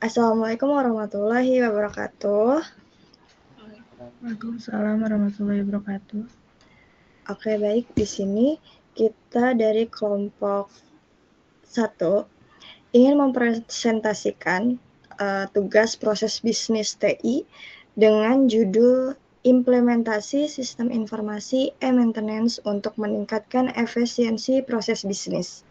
Assalamualaikum warahmatullahi wabarakatuh. Waalaikumsalam warahmatullahi wabarakatuh. Oke, baik. Di sini kita dari kelompok 1 ingin mempresentasikan tugas proses bisnis TI dengan judul implementasi sistem informasi e-maintenance untuk meningkatkan efisiensi proses bisnis.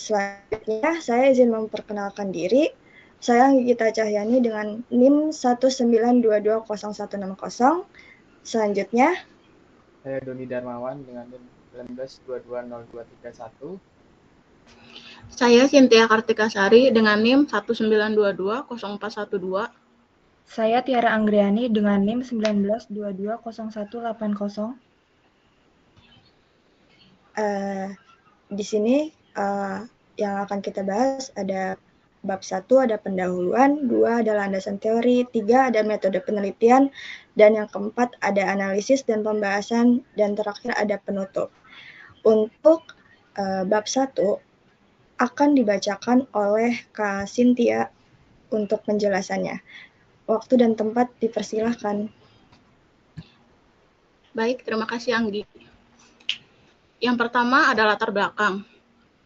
Selanjutnya, saya izin memperkenalkan diri. Saya Gita Cahyani dengan NIM 1922060. Selanjutnya, Saya Doni Darmawan dengan NIM 19220231. Saya Cynthia Kartikasari dengan NIM 192204112. Saya Tiara Anggriani dengan NIM 19220180. Di sini yang akan kita bahas ada bab 1 ada pendahuluan, 2 ada landasan teori, 3 ada metode penelitian, dan yang keempat ada analisis dan pembahasan, dan terakhir ada penutup. Untuk bab 1 akan dibacakan oleh Kak Cynthia untuk penjelasannya. Waktu dan tempat dipersilahkan. Baik, terima kasih Anggi. Yang pertama adalah latar belakang.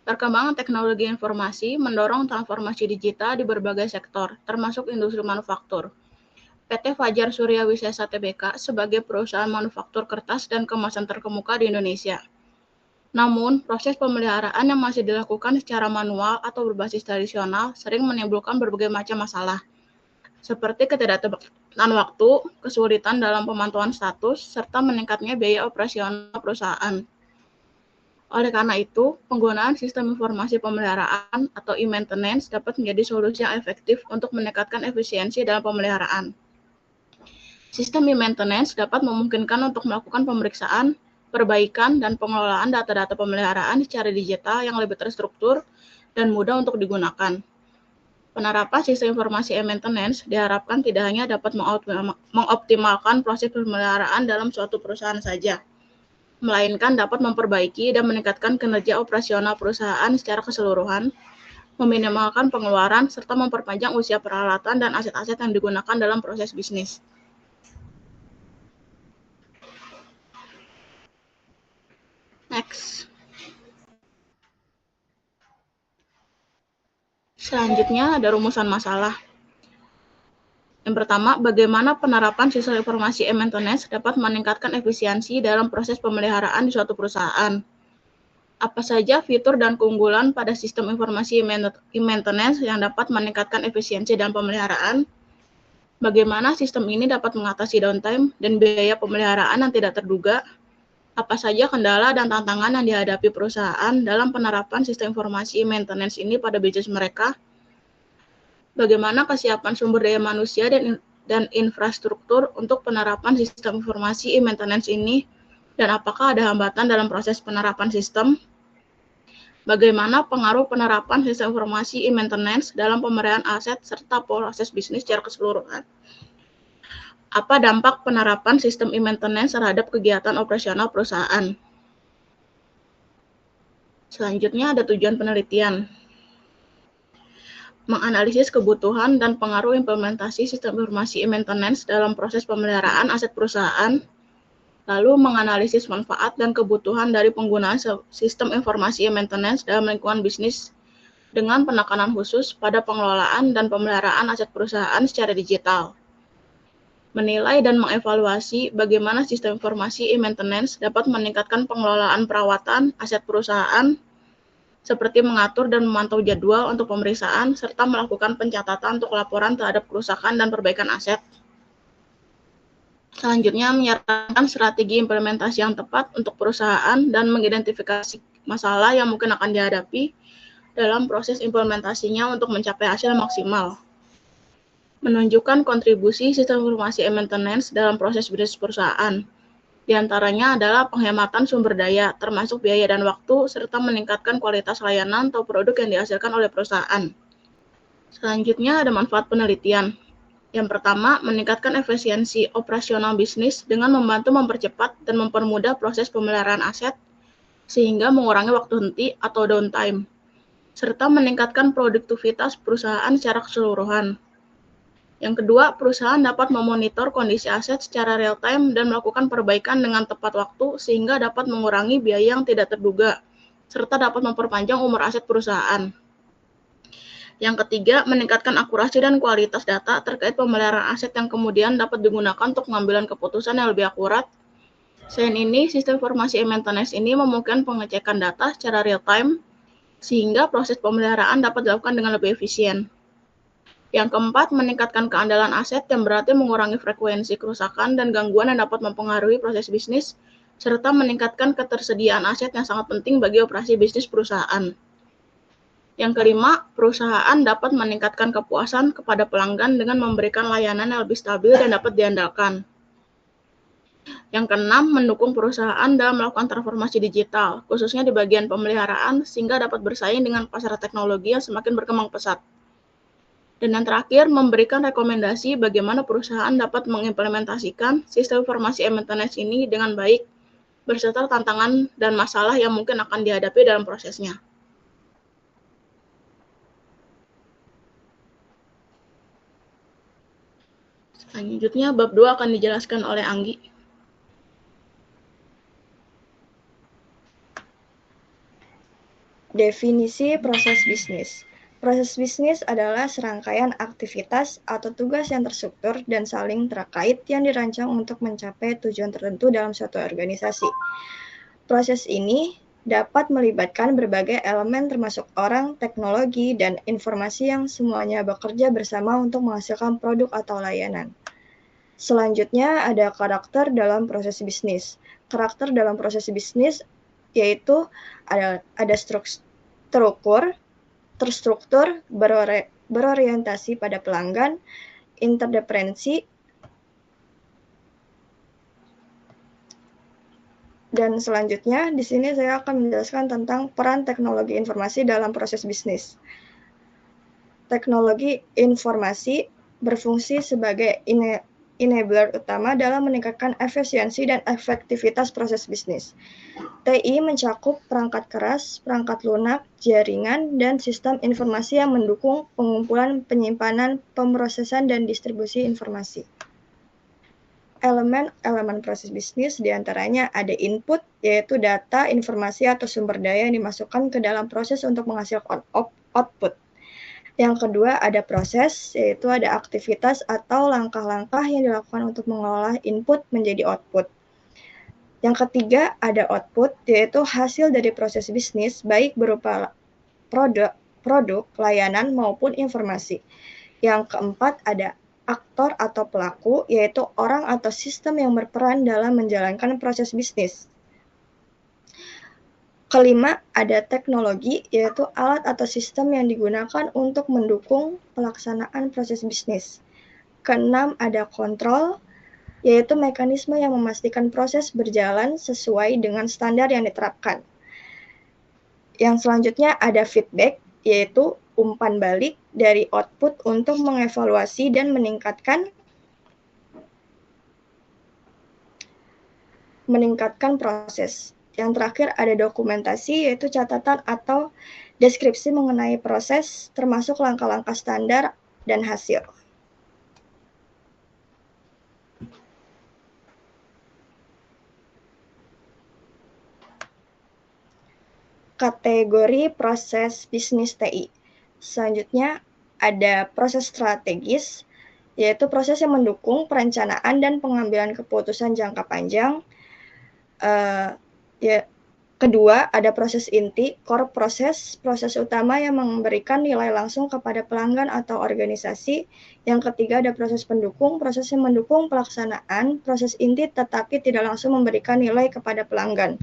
Perkembangan teknologi informasi mendorong transformasi digital di berbagai sektor, termasuk industri manufaktur. PT Fajar Surya Wisesa Tbk sebagai perusahaan manufaktur kertas dan kemasan terkemuka di Indonesia. Namun, proses pemeliharaan yang masih dilakukan secara manual atau berbasis tradisional sering menimbulkan berbagai macam masalah, seperti ketidaktepatan waktu, kesulitan dalam pemantauan status, serta meningkatnya biaya operasional perusahaan. Oleh karena itu, penggunaan sistem informasi pemeliharaan atau e-maintenance dapat menjadi solusi yang efektif untuk meningkatkan efisiensi dalam pemeliharaan. Sistem e-maintenance dapat memungkinkan untuk melakukan pemeriksaan, perbaikan, dan pengelolaan data-data pemeliharaan secara digital yang lebih terstruktur dan mudah untuk digunakan. Penerapan sistem informasi e-maintenance diharapkan tidak hanya dapat mengoptimalkan proses pemeliharaan dalam suatu perusahaan saja, melainkan dapat memperbaiki dan meningkatkan kinerja operasional perusahaan secara keseluruhan, meminimalkan pengeluaran, serta memperpanjang usia peralatan dan aset-aset yang digunakan dalam proses bisnis. Next. Selanjutnya ada rumusan masalah. Yang pertama, bagaimana penerapan sistem informasi e-maintenance dapat meningkatkan efisiensi dalam proses pemeliharaan di suatu perusahaan? Apa saja fitur dan keunggulan pada sistem informasi e-maintenance yang dapat meningkatkan efisiensi dalam pemeliharaan? Bagaimana sistem ini dapat mengatasi downtime dan biaya pemeliharaan yang tidak terduga? Apa saja kendala dan tantangan yang dihadapi perusahaan dalam penerapan sistem informasi e-maintenance ini pada bisnis mereka? Bagaimana kesiapan sumber daya manusia dan infrastruktur untuk penerapan sistem informasi e-maintenance ini, dan apakah ada hambatan dalam proses penerapan sistem? Bagaimana pengaruh penerapan sistem informasi e-maintenance dalam pemeliharaan aset serta proses bisnis secara keseluruhan? Apa dampak penerapan sistem e-maintenance terhadap kegiatan operasional perusahaan? Selanjutnya ada tujuan penelitian. Menganalisis kebutuhan dan pengaruh implementasi sistem informasi e-maintenance dalam proses pemeliharaan aset perusahaan, lalu menganalisis manfaat dan kebutuhan dari penggunaan sistem informasi e-maintenance dalam lingkungan bisnis dengan penekanan khusus pada pengelolaan dan pemeliharaan aset perusahaan secara digital. Menilai dan mengevaluasi bagaimana sistem informasi e-maintenance dapat meningkatkan pengelolaan perawatan aset perusahaan, seperti mengatur dan memantau jadwal untuk pemeriksaan, serta melakukan pencatatan untuk laporan terhadap kerusakan dan perbaikan aset. Selanjutnya, menyarankan strategi implementasi yang tepat untuk perusahaan dan mengidentifikasi masalah yang mungkin akan dihadapi dalam proses implementasinya untuk mencapai hasil maksimal. Menunjukkan kontribusi sistem informasi e-maintenance dalam proses bisnis perusahaan. Di antaranya adalah penghematan sumber daya, termasuk biaya dan waktu, serta meningkatkan kualitas layanan atau produk yang dihasilkan oleh perusahaan. Selanjutnya ada manfaat penelitian. Yang pertama, meningkatkan efisiensi operasional bisnis dengan membantu mempercepat dan mempermudah proses pemeliharaan aset, sehingga mengurangi waktu henti atau downtime. serta meningkatkan produktivitas perusahaan secara keseluruhan. Yang kedua, perusahaan dapat memonitor kondisi aset secara real-time dan melakukan perbaikan dengan tepat waktu sehingga dapat mengurangi biaya yang tidak terduga, serta dapat memperpanjang umur aset perusahaan. Yang ketiga, meningkatkan akurasi dan kualitas data terkait pemeliharaan aset yang kemudian dapat digunakan untuk pengambilan keputusan yang lebih akurat. Selain ini, sistem informasi e-maintenance ini memungkinkan pengecekan data secara real-time sehingga proses pemeliharaan dapat dilakukan dengan lebih efisien. Yang keempat, meningkatkan keandalan aset yang berarti mengurangi frekuensi kerusakan dan gangguan yang dapat mempengaruhi proses bisnis, serta meningkatkan ketersediaan aset yang sangat penting bagi operasi bisnis perusahaan. Yang kelima, perusahaan dapat meningkatkan kepuasan kepada pelanggan dengan memberikan layanan yang lebih stabil dan dapat diandalkan. Yang keenam, mendukung perusahaan dalam melakukan transformasi digital, khususnya di bagian pemeliharaan, sehingga dapat bersaing dengan pasar teknologi yang semakin berkembang pesat. Dan yang terakhir, memberikan rekomendasi bagaimana perusahaan dapat mengimplementasikan sistem informasi e-maintenance ini dengan baik, berserta tantangan dan masalah yang mungkin akan dihadapi dalam prosesnya. Selanjutnya, bab 2 akan dijelaskan oleh Anggi. Definisi proses bisnis. Proses bisnis adalah serangkaian aktivitas atau tugas yang terstruktur dan saling terkait yang dirancang untuk mencapai tujuan tertentu dalam suatu organisasi. Proses ini dapat melibatkan berbagai elemen termasuk orang, teknologi, dan informasi yang semuanya bekerja bersama untuk menghasilkan produk atau layanan. Selanjutnya ada karakter dalam proses bisnis. Karakter dalam proses bisnis yaitu ada terstruktur, berorientasi pada pelanggan, interdependensi, dan selanjutnya di sini saya akan menjelaskan tentang peran teknologi informasi dalam proses bisnis. Teknologi informasi berfungsi sebagai enabler utama dalam meningkatkan efisiensi dan efektivitas proses bisnis. TI mencakup perangkat keras, perangkat lunak, jaringan, dan sistem informasi yang mendukung pengumpulan, penyimpanan, pemrosesan, dan distribusi informasi. Elemen proses bisnis diantaranya ada input, yaitu data, informasi, atau sumber daya yang dimasukkan ke dalam proses untuk menghasilkan output. Yang kedua ada proses, yaitu ada aktivitas atau langkah-langkah yang dilakukan untuk mengolah input menjadi output. Yang ketiga ada output, yaitu hasil dari proses bisnis, baik berupa produk, layanan, maupun informasi. Yang keempat ada aktor atau pelaku, yaitu orang atau sistem yang berperan dalam menjalankan proses bisnis. Kelima, ada teknologi, yaitu alat atau sistem yang digunakan untuk mendukung pelaksanaan proses bisnis. Keenam, ada kontrol, yaitu mekanisme yang memastikan proses berjalan sesuai dengan standar yang diterapkan. Yang selanjutnya ada feedback, yaitu umpan balik dari output untuk mengevaluasi dan meningkatkan proses. Yang terakhir ada dokumentasi, yaitu catatan atau deskripsi mengenai proses, termasuk langkah-langkah standar dan hasil. Kategori proses bisnis TI. Selanjutnya ada proses strategis, yaitu proses yang mendukung perencanaan dan pengambilan keputusan jangka panjang. Kedua, ada proses inti, core proses utama yang memberikan nilai langsung kepada pelanggan atau organisasi. Yang ketiga, ada proses pendukung, proses yang mendukung pelaksanaan proses inti tetapi tidak langsung memberikan nilai kepada pelanggan.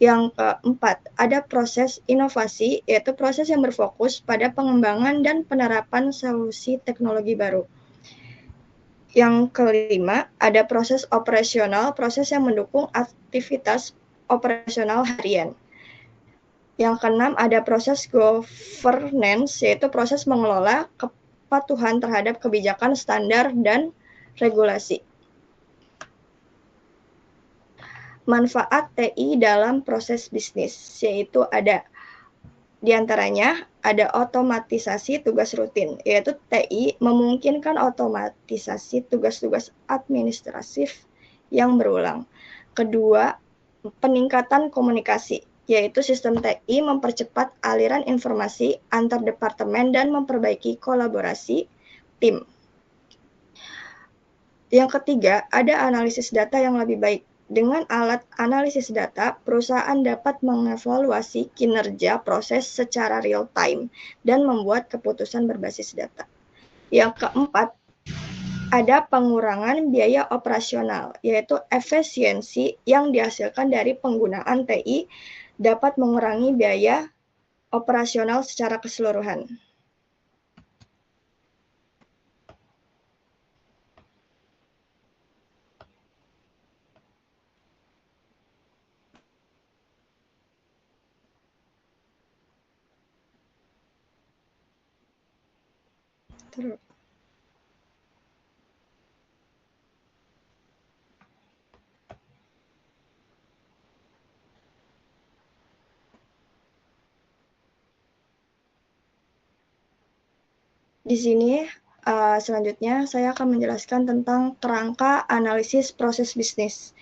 Yang keempat, ada proses inovasi, yaitu proses yang berfokus pada pengembangan dan penerapan solusi teknologi baru. Yang kelima, ada proses operasional, proses yang mendukung aktivitas operasional harian. Yang keenam, ada proses governance, yaitu proses mengelola kepatuhan terhadap kebijakan, standar, dan regulasi. Manfaat TI dalam proses bisnis, yaitu ada Di antaranya ada otomatisasi tugas rutin, yaitu TI memungkinkan otomatisasi tugas-tugas administratif yang berulang. Kedua, peningkatan komunikasi, yaitu sistem TI mempercepat aliran informasi antar departemen dan memperbaiki kolaborasi tim. Yang ketiga, ada analisis data yang lebih baik. Dengan alat analisis data, perusahaan dapat mengevaluasi kinerja proses secara real time dan membuat keputusan berbasis data. Yang keempat, ada pengurangan biaya operasional, yaitu efisiensi yang dihasilkan dari penggunaan TI dapat mengurangi biaya operasional secara keseluruhan. Di sini selanjutnya saya akan menjelaskan tentang kerangka analisis proses bisnis.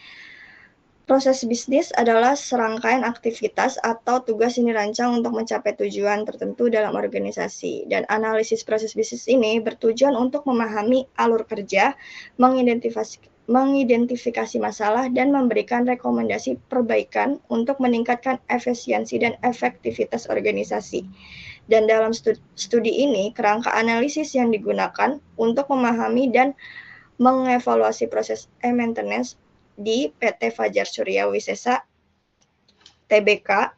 Proses bisnis adalah serangkaian aktivitas atau tugas yang dirancang untuk mencapai tujuan tertentu dalam organisasi. Dan analisis proses bisnis ini bertujuan untuk memahami alur kerja, mengidentifikasi masalah, dan memberikan rekomendasi perbaikan untuk meningkatkan efisiensi dan efektivitas organisasi. Dan dalam studi ini, kerangka analisis yang digunakan untuk memahami dan mengevaluasi proses e-maintenance di PT Fajar Surya Wisesa Tbk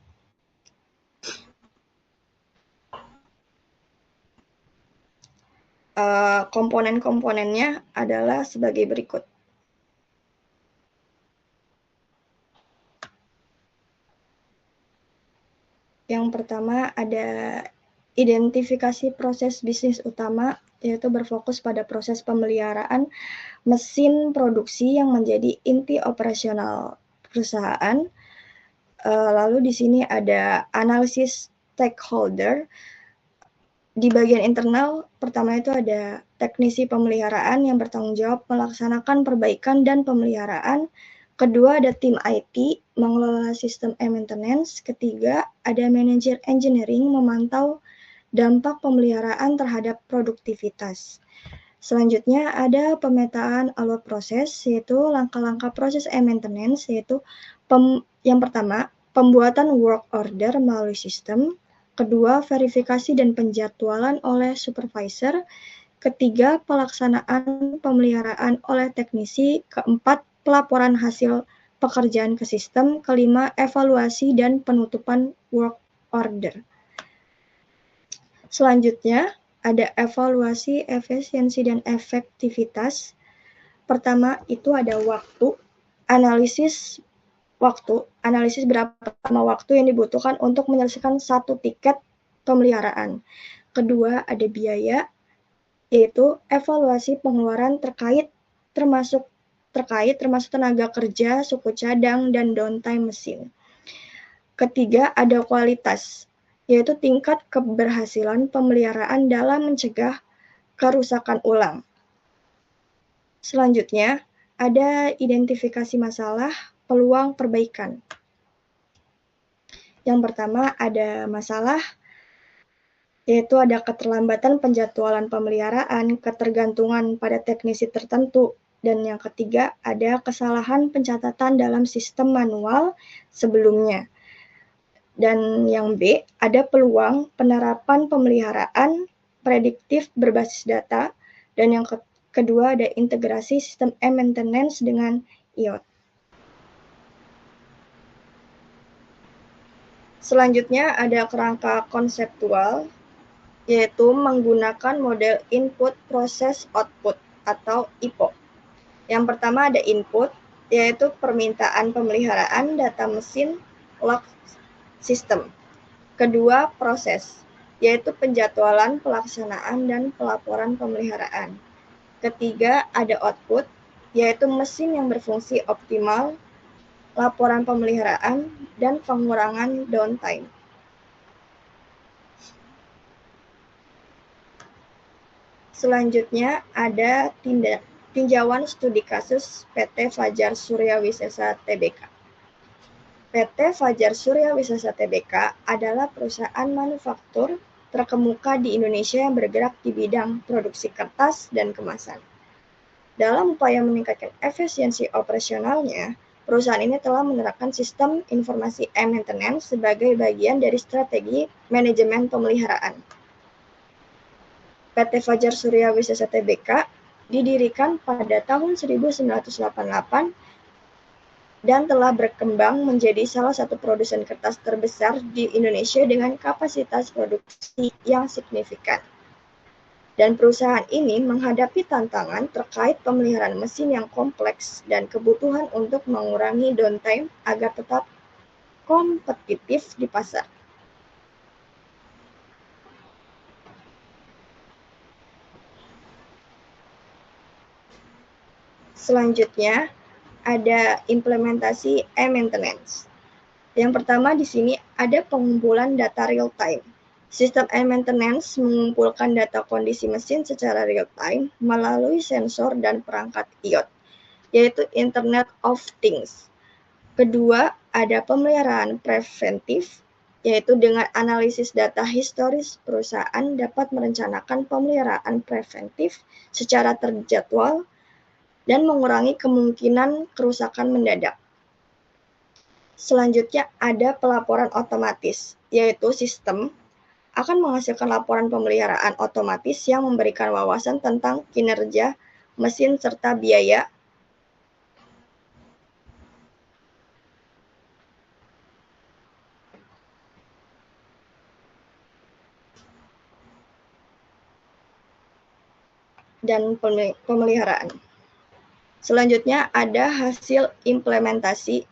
komponen-komponennya adalah sebagai berikut. Yang pertama ada identifikasi proses bisnis utama, yaitu berfokus pada proses pemeliharaan mesin produksi yang menjadi inti operasional perusahaan. Lalu di sini ada analisis stakeholder. Di bagian internal, pertama itu ada teknisi pemeliharaan yang bertanggung jawab melaksanakan perbaikan dan pemeliharaan. Kedua, ada tim IT mengelola sistem e-maintenance. Ketiga, ada manajer engineering memantau dampak pemeliharaan terhadap produktivitas. Selanjutnya ada pemetaan alur proses, yaitu langkah-langkah proses e-maintenance, yaitu yang pertama, pembuatan work order melalui sistem. Kedua, verifikasi dan penjadwalan oleh supervisor. Ketiga, pelaksanaan pemeliharaan oleh teknisi. Keempat, pelaporan hasil pekerjaan ke sistem. Kelima, evaluasi dan penutupan work order. Selanjutnya, ada evaluasi, efisiensi, dan efektivitas. Pertama, itu ada waktu, analisis berapa lama waktu yang dibutuhkan untuk menyelesaikan satu tiket pemeliharaan. Kedua, ada biaya, yaitu evaluasi pengeluaran termasuk tenaga kerja, suku cadang, dan downtime mesin. Ketiga, ada kualitas, yaitu tingkat keberhasilan pemeliharaan dalam mencegah kerusakan ulang. Selanjutnya, ada identifikasi masalah, peluang perbaikan. Yang pertama ada masalah, yaitu ada keterlambatan penjadwalan pemeliharaan, ketergantungan pada teknisi tertentu. Dan yang ketiga, ada kesalahan pencatatan dalam sistem manual sebelumnya. Dan yang B, ada peluang penerapan pemeliharaan prediktif berbasis data. Dan yang kedua, ada integrasi sistem e-maintenance dengan IoT. Selanjutnya ada kerangka konseptual, yaitu menggunakan model input process output atau IPO. Yang pertama ada input, yaitu permintaan pemeliharaan data mesin log sistem. Kedua, proses, yaitu penjadwalan, pelaksanaan, dan pelaporan pemeliharaan. Ketiga, ada output, yaitu mesin yang berfungsi optimal, laporan pemeliharaan, dan pengurangan downtime. Selanjutnya ada tinjauan studi kasus PT Fajar Surya Wisesa Tbk. PT Fajar Surya Wisesa Tbk adalah perusahaan manufaktur terkemuka di Indonesia yang bergerak di bidang produksi kertas dan kemasan. Dalam upaya meningkatkan efisiensi operasionalnya, perusahaan ini telah menerapkan sistem informasi e-maintenance sebagai bagian dari strategi manajemen pemeliharaan. PT Fajar Surya Wisesa Tbk didirikan pada tahun 1988 dan telah berkembang menjadi salah satu produsen kertas terbesar di Indonesia dengan kapasitas produksi yang signifikan. Dan perusahaan ini menghadapi tantangan terkait pemeliharaan mesin yang kompleks dan kebutuhan untuk mengurangi downtime agar tetap kompetitif di pasar. Selanjutnya, ada implementasi e-maintenance. Yang pertama di sini ada pengumpulan data real time. Sistem e-maintenance mengumpulkan data kondisi mesin secara real time melalui sensor dan perangkat IoT, yaitu Internet of Things. Kedua, ada pemeliharaan preventif, yaitu dengan analisis data historis perusahaan dapat merencanakan pemeliharaan preventif secara terjadwal dan mengurangi kemungkinan kerusakan mendadak. Selanjutnya ada pelaporan otomatis, yaitu sistem akan menghasilkan laporan pemeliharaan otomatis yang memberikan wawasan tentang kinerja mesin serta biaya dan pemeliharaan. Selanjutnya ada hasil implementasi,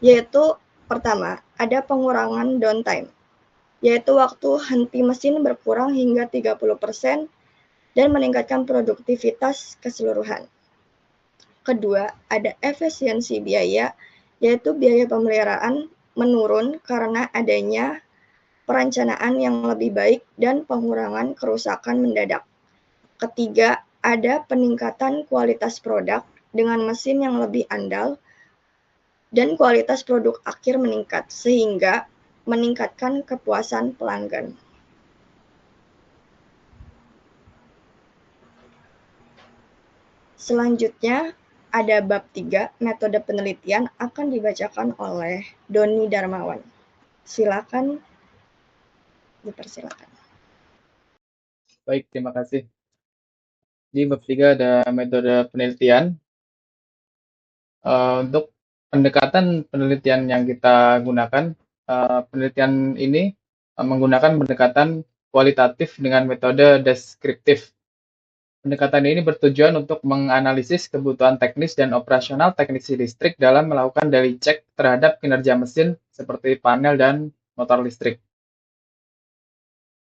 yaitu pertama, ada pengurangan downtime, yaitu waktu henti mesin berkurang hingga 30% dan meningkatkan produktivitas keseluruhan. Kedua, ada efisiensi biaya, yaitu biaya pemeliharaan menurun karena adanya perencanaan yang lebih baik dan pengurangan kerusakan mendadak. Ketiga, ada peningkatan kualitas produk dengan mesin yang lebih andal dan kualitas produk akhir meningkat, sehingga meningkatkan kepuasan pelanggan. Selanjutnya, ada bab 3, metode penelitian akan dibacakan oleh Doni Darmawan. Silakan, dipersilakan. Baik, terima kasih. Di bab 3 ada metode penelitian. Untuk pendekatan penelitian yang kita gunakan, penelitian ini menggunakan pendekatan kualitatif dengan metode deskriptif. Pendekatan ini bertujuan untuk menganalisis kebutuhan teknis dan operasional teknisi listrik dalam melakukan daily check terhadap kinerja mesin seperti panel dan motor listrik.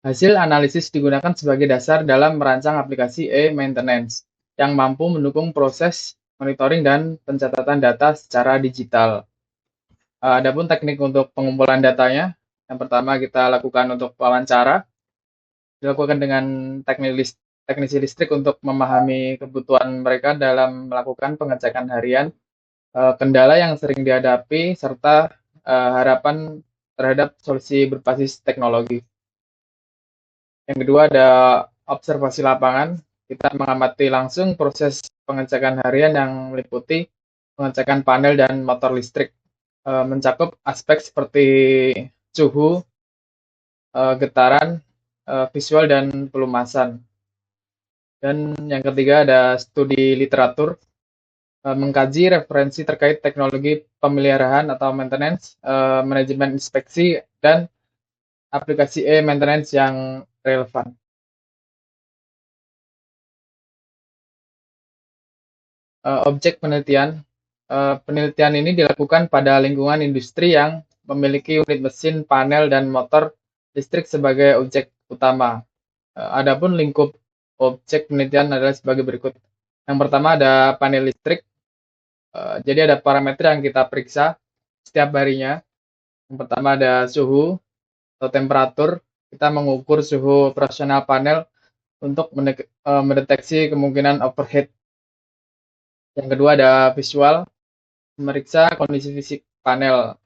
Hasil analisis digunakan sebagai dasar dalam merancang aplikasi e-maintenance yang mampu mendukung proses monitoring dan pencatatan data secara digital. Adapun teknik untuk pengumpulan datanya, yang pertama kita lakukan untuk wawancara, dilakukan dengan teknisi listrik untuk memahami kebutuhan mereka dalam melakukan pengecekan harian, kendala yang sering dihadapi, serta harapan terhadap solusi berbasis teknologi. Yang kedua ada observasi lapangan. Kita mengamati langsung proses pengecekan harian yang meliputi pengecekan panel dan motor listrik, mencakup aspek seperti suhu, getaran, visual, dan pelumasan. Dan yang ketiga ada studi literatur, mengkaji referensi terkait teknologi pemeliharaan atau maintenance, manajemen inspeksi, dan aplikasi e-maintenance yang relevan. Objek penelitian. Penelitian ini dilakukan pada lingkungan industri yang memiliki unit mesin, panel, dan motor listrik sebagai objek utama. Adapun lingkup objek penelitian adalah sebagai berikut. Yang pertama ada panel listrik. Jadi ada parameter yang kita periksa setiap harinya. Yang pertama ada suhu atau temperatur. Kita mengukur suhu operasional panel untuk mendeteksi kemungkinan overheat. Yang kedua ada visual, memeriksa kondisi fisik panel.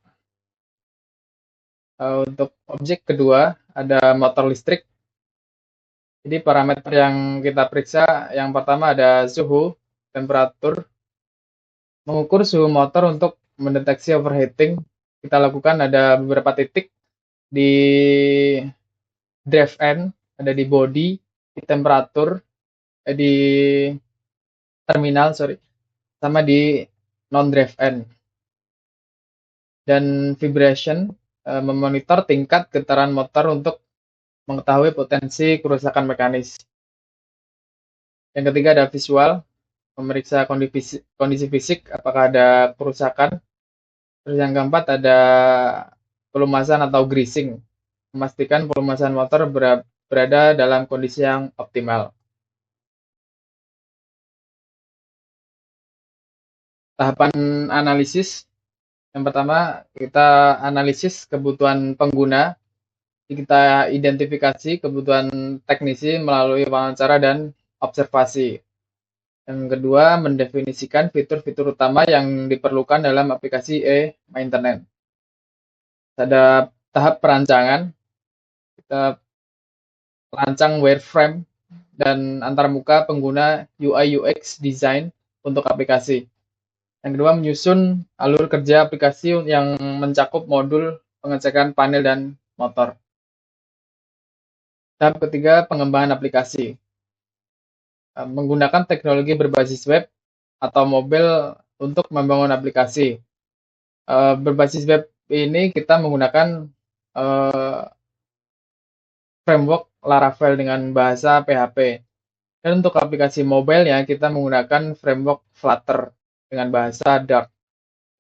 Untuk objek kedua ada motor listrik. Jadi parameter yang kita periksa yang pertama ada suhu, temperatur. Mengukur suhu motor untuk mendeteksi overheating, kita lakukan ada beberapa titik di drive end, ada di body, di temperatur, di terminal, sama di non-drive end. Dan vibration, memonitor tingkat getaran motor untuk mengetahui potensi kerusakan mekanis. Yang ketiga ada visual, memeriksa kondisi fisik, apakah ada kerusakan. Terus yang keempat ada pelumasan atau greasing, memastikan pelumasan motor berada dalam kondisi yang optimal. Tahapan analisis, yang pertama kita analisis kebutuhan pengguna, kita identifikasi kebutuhan teknisi melalui wawancara dan observasi. Yang kedua, mendefinisikan fitur-fitur utama yang diperlukan dalam aplikasi e-maintenance. Ada tahap perancangan, kita rancang wireframe dan antarmuka pengguna UI UX design untuk aplikasi. Yang kedua, menyusun alur kerja aplikasi yang mencakup modul pengecekan panel dan motor. Tahap ketiga, pengembangan aplikasi. Menggunakan teknologi berbasis web atau mobile untuk membangun aplikasi. Berbasis web ini kita menggunakan framework Laravel dengan bahasa PHP. Dan untuk aplikasi mobile ya kita menggunakan framework Flutter dengan bahasa Dart.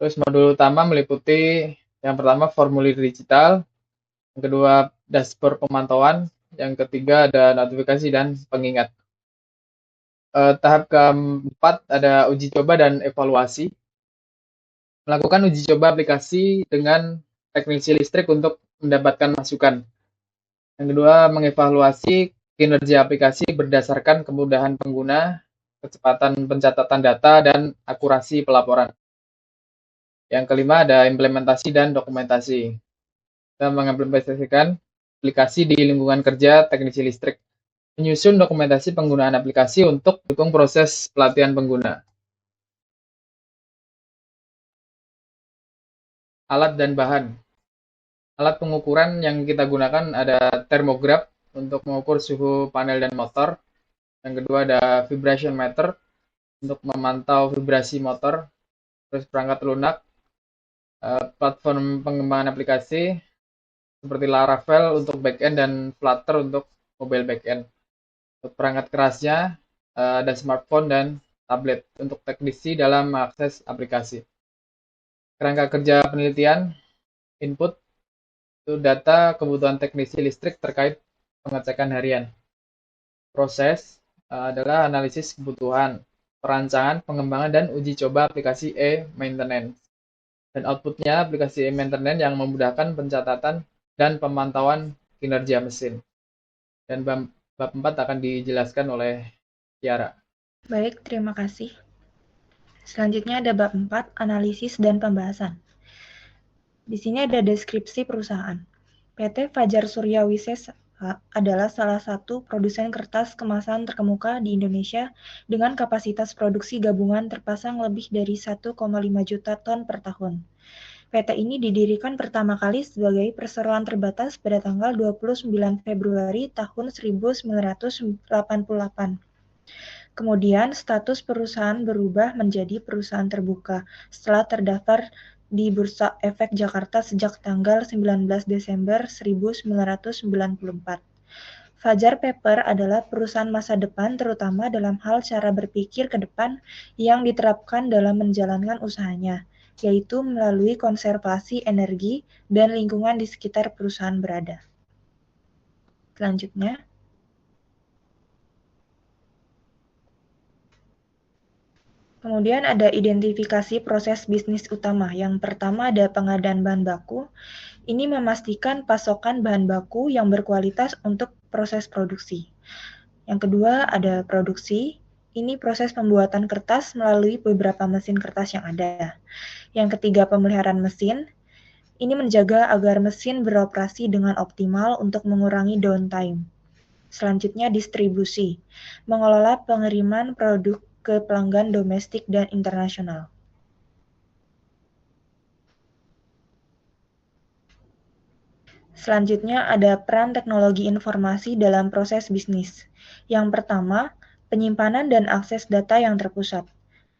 Terus modul utama meliputi yang pertama formulir digital, yang kedua dashboard pemantauan, yang ketiga ada notifikasi dan pengingat. Tahap keempat ada uji coba dan evaluasi. Melakukan uji coba aplikasi dengan teknisi listrik untuk mendapatkan masukan. Yang kedua, mengevaluasi kinerja aplikasi berdasarkan kemudahan pengguna, kecepatan pencatatan data, dan akurasi pelaporan. Yang kelima ada implementasi dan dokumentasi. Kita mengimplementasikan aplikasi di lingkungan kerja teknisi listrik. Menyusun dokumentasi penggunaan aplikasi untuk mendukung proses pelatihan pengguna. Alat dan bahan. Alat pengukuran yang kita gunakan ada termograf untuk mengukur suhu panel dan motor. Yang kedua ada vibration meter untuk memantau vibrasi motor. Terus perangkat lunak, platform pengembangan aplikasi seperti Laravel untuk backend dan Flutter untuk mobile backend. Untuk perangkat kerasnya ada smartphone dan tablet untuk teknisi dalam mengakses aplikasi. Kerangka kerja penelitian, input, itu data kebutuhan teknisi listrik terkait pengecekan harian. Proses adalah analisis kebutuhan, perancangan, pengembangan, dan uji coba aplikasi e-maintenance. Dan outputnya aplikasi e-maintenance yang memudahkan pencatatan dan pemantauan kinerja mesin. Dan bab 4 akan dijelaskan oleh Tiara. Baik, terima kasih. Selanjutnya ada bab 4, analisis dan pembahasan. Di sini ada deskripsi perusahaan. PT Fajar Surya Wisesa adalah salah satu produsen kertas kemasan terkemuka di Indonesia dengan kapasitas produksi gabungan terpasang lebih dari 1,5 juta ton per tahun. PT ini didirikan pertama kali sebagai perseroan terbatas pada tanggal 29 Februari tahun 1988. Kemudian status perusahaan berubah menjadi perusahaan terbuka setelah terdaftar di Bursa Efek Jakarta sejak tanggal 19 Desember 1994. Fajar Paper adalah perusahaan masa depan terutama dalam hal cara berpikir ke depan yang diterapkan dalam menjalankan usahanya, yaitu melalui konservasi energi dan lingkungan di sekitar perusahaan berada. Selanjutnya, kemudian ada identifikasi proses bisnis utama. Yang pertama ada pengadaan bahan baku. Ini memastikan pasokan bahan baku yang berkualitas untuk proses produksi. Yang kedua ada produksi. Ini proses pembuatan kertas melalui beberapa mesin kertas yang ada. Yang ketiga pemeliharaan mesin. Ini menjaga agar mesin beroperasi dengan optimal untuk mengurangi downtime. Selanjutnya distribusi. Mengelola pengiriman produk ke pelanggan domestik dan internasional. Selanjutnya ada peran teknologi informasi dalam proses bisnis. Yang pertama, penyimpanan dan akses data yang terpusat.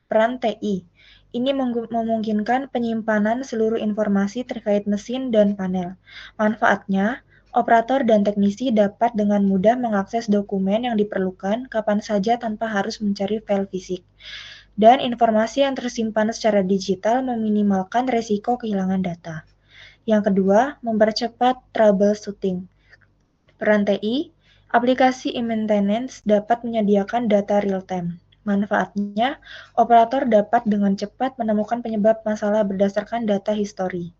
Peran TI. Ini memungkinkan penyimpanan seluruh informasi terkait mesin dan panel. Manfaatnya, operator dan teknisi dapat dengan mudah mengakses dokumen yang diperlukan kapan saja tanpa harus mencari file fisik. Dan informasi yang tersimpan secara digital meminimalkan resiko kehilangan data. Yang kedua, mempercepat troubleshooting. Peran TI, aplikasi e-maintenance dapat menyediakan data real-time. Manfaatnya, operator dapat dengan cepat menemukan penyebab masalah berdasarkan data histori.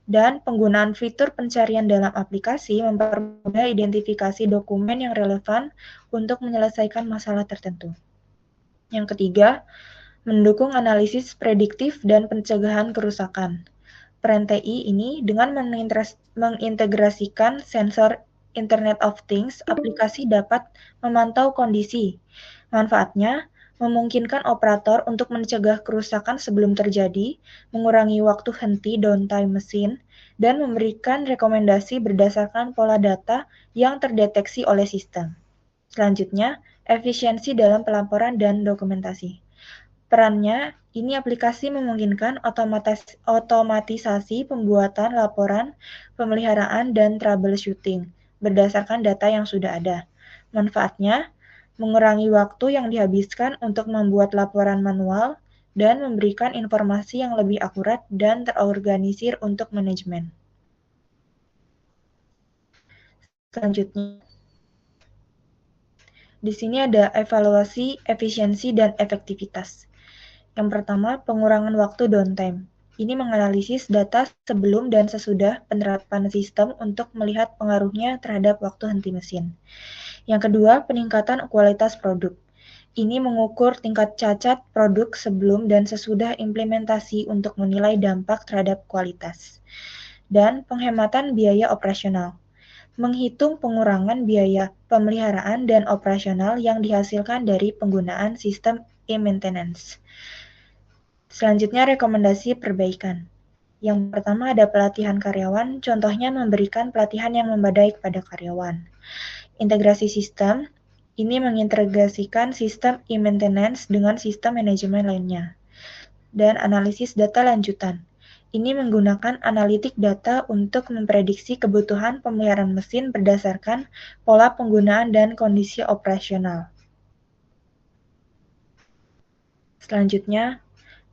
Dan penggunaan fitur pencarian dalam aplikasi mempermudah identifikasi dokumen yang relevan untuk menyelesaikan masalah tertentu. Yang ketiga, mendukung analisis prediktif dan pencegahan kerusakan. Peran TI ini dengan mengintegrasikan sensor Internet of Things, aplikasi dapat memantau kondisi. Manfaatnya, memungkinkan operator untuk mencegah kerusakan sebelum terjadi, mengurangi waktu henti downtime mesin, dan memberikan rekomendasi berdasarkan pola data yang terdeteksi oleh sistem. Selanjutnya, efisiensi dalam pelaporan dan dokumentasi. Perannya, ini aplikasi memungkinkan otomatisasi pembuatan laporan, pemeliharaan, dan troubleshooting berdasarkan data yang sudah ada. Manfaatnya, mengurangi waktu yang dihabiskan untuk membuat laporan manual dan memberikan informasi yang lebih akurat dan terorganisir untuk manajemen. Selanjutnya, di sini ada evaluasi, efisiensi, dan efektivitas. Yang pertama, pengurangan waktu downtime. Ini menganalisis data sebelum dan sesudah penerapan sistem untuk melihat pengaruhnya terhadap waktu henti mesin. Yang kedua, peningkatan kualitas produk. Ini mengukur tingkat cacat produk sebelum dan sesudah implementasi untuk menilai dampak terhadap kualitas. Dan penghematan biaya operasional. Menghitung pengurangan biaya pemeliharaan dan operasional yang dihasilkan dari penggunaan sistem e-maintenance. Selanjutnya, rekomendasi perbaikan. Yang pertama ada pelatihan karyawan, contohnya memberikan pelatihan yang memadai kepada karyawan. Integrasi sistem, ini mengintegrasikan sistem e-maintenance dengan sistem manajemen lainnya. Dan analisis data lanjutan. Ini menggunakan analitik data untuk memprediksi kebutuhan pemeliharaan mesin berdasarkan pola penggunaan dan kondisi operasional. Selanjutnya,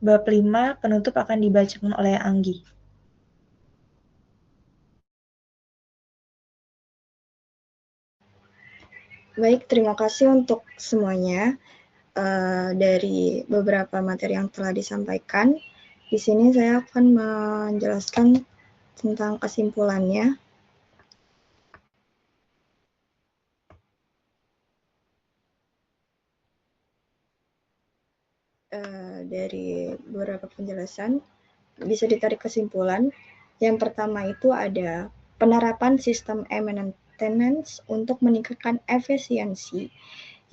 bab 5 penutup akan dibacakan oleh Anggi. Baik, terima kasih untuk semuanya dari beberapa materi yang telah disampaikan. Di sini saya akan menjelaskan tentang kesimpulannya. Dari beberapa penjelasan bisa ditarik kesimpulan. Yang pertama itu ada penerapan sistem e-maintenance untuk meningkatkan efisiensi,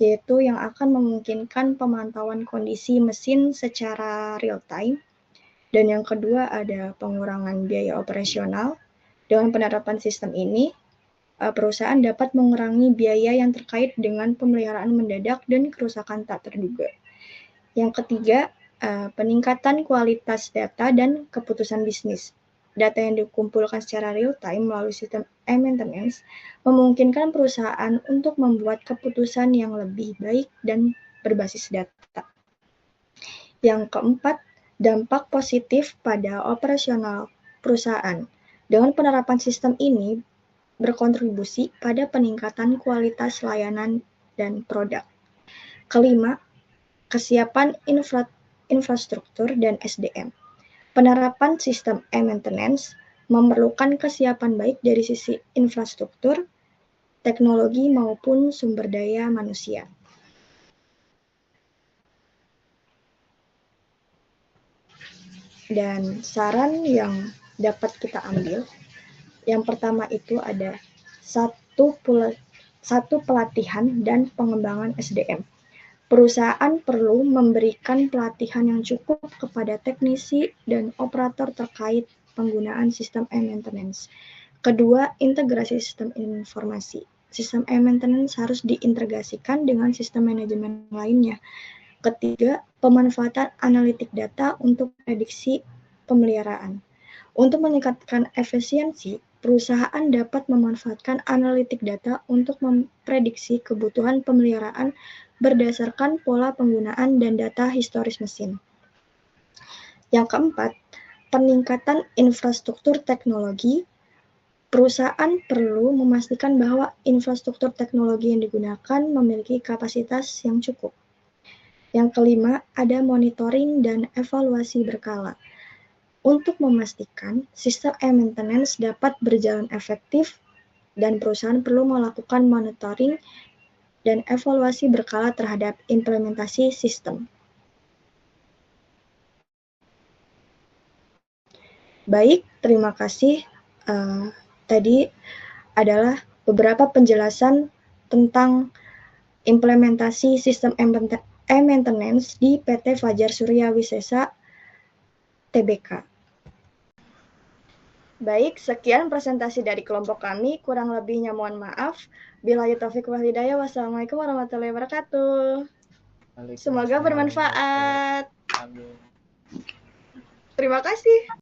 yaitu yang akan memungkinkan pemantauan kondisi mesin secara real time. Dan yang kedua ada pengurangan biaya operasional. Dengan penerapan sistem ini, perusahaan dapat mengurangi biaya yang terkait dengan pemeliharaan mendadak dan kerusakan tak terduga. Yang ketiga, peningkatan kualitas data dan keputusan bisnis. Data yang dikumpulkan secara real time melalui sistem e-maintenance memungkinkan perusahaan untuk membuat keputusan yang lebih baik dan berbasis data. Yang keempat, dampak positif pada operasional perusahaan. Dengan penerapan sistem ini berkontribusi pada peningkatan kualitas layanan dan produk. Kelima, kesiapan infrastruktur dan SDM. Penerapan sistem e-maintenance memerlukan kesiapan baik dari sisi infrastruktur, teknologi maupun sumber daya manusia. Dan saran yang dapat kita ambil, yang pertama itu ada satu pelatihan dan pengembangan SDM. Perusahaan perlu memberikan pelatihan yang cukup kepada teknisi dan operator terkait penggunaan sistem e-maintenance. Kedua, integrasi sistem informasi. Sistem e-maintenance harus diintegrasikan dengan sistem manajemen lainnya. Ketiga, pemanfaatan analitik data untuk prediksi pemeliharaan. Untuk meningkatkan efisiensi, perusahaan dapat memanfaatkan analitik data untuk memprediksi kebutuhan pemeliharaan berdasarkan pola penggunaan dan data historis mesin. Yang keempat, peningkatan infrastruktur teknologi. Perusahaan perlu memastikan bahwa infrastruktur teknologi yang digunakan memiliki kapasitas yang cukup. Yang kelima, ada monitoring dan evaluasi berkala. Untuk memastikan sistem e-maintenance dapat berjalan efektif dan perusahaan perlu melakukan monitoring dan evaluasi berkala terhadap implementasi sistem. Baik, terima kasih. Tadi adalah beberapa penjelasan tentang implementasi sistem e-maintenance di PT Fajar Surya Wisesa Tbk. Baik, sekian presentasi dari kelompok kami. Kurang lebihnya mohon maaf. Billahi taufiq wal hidayah. Wassalamualaikum warahmatullahi wabarakatuh. Semoga bermanfaat. Amin. Terima kasih.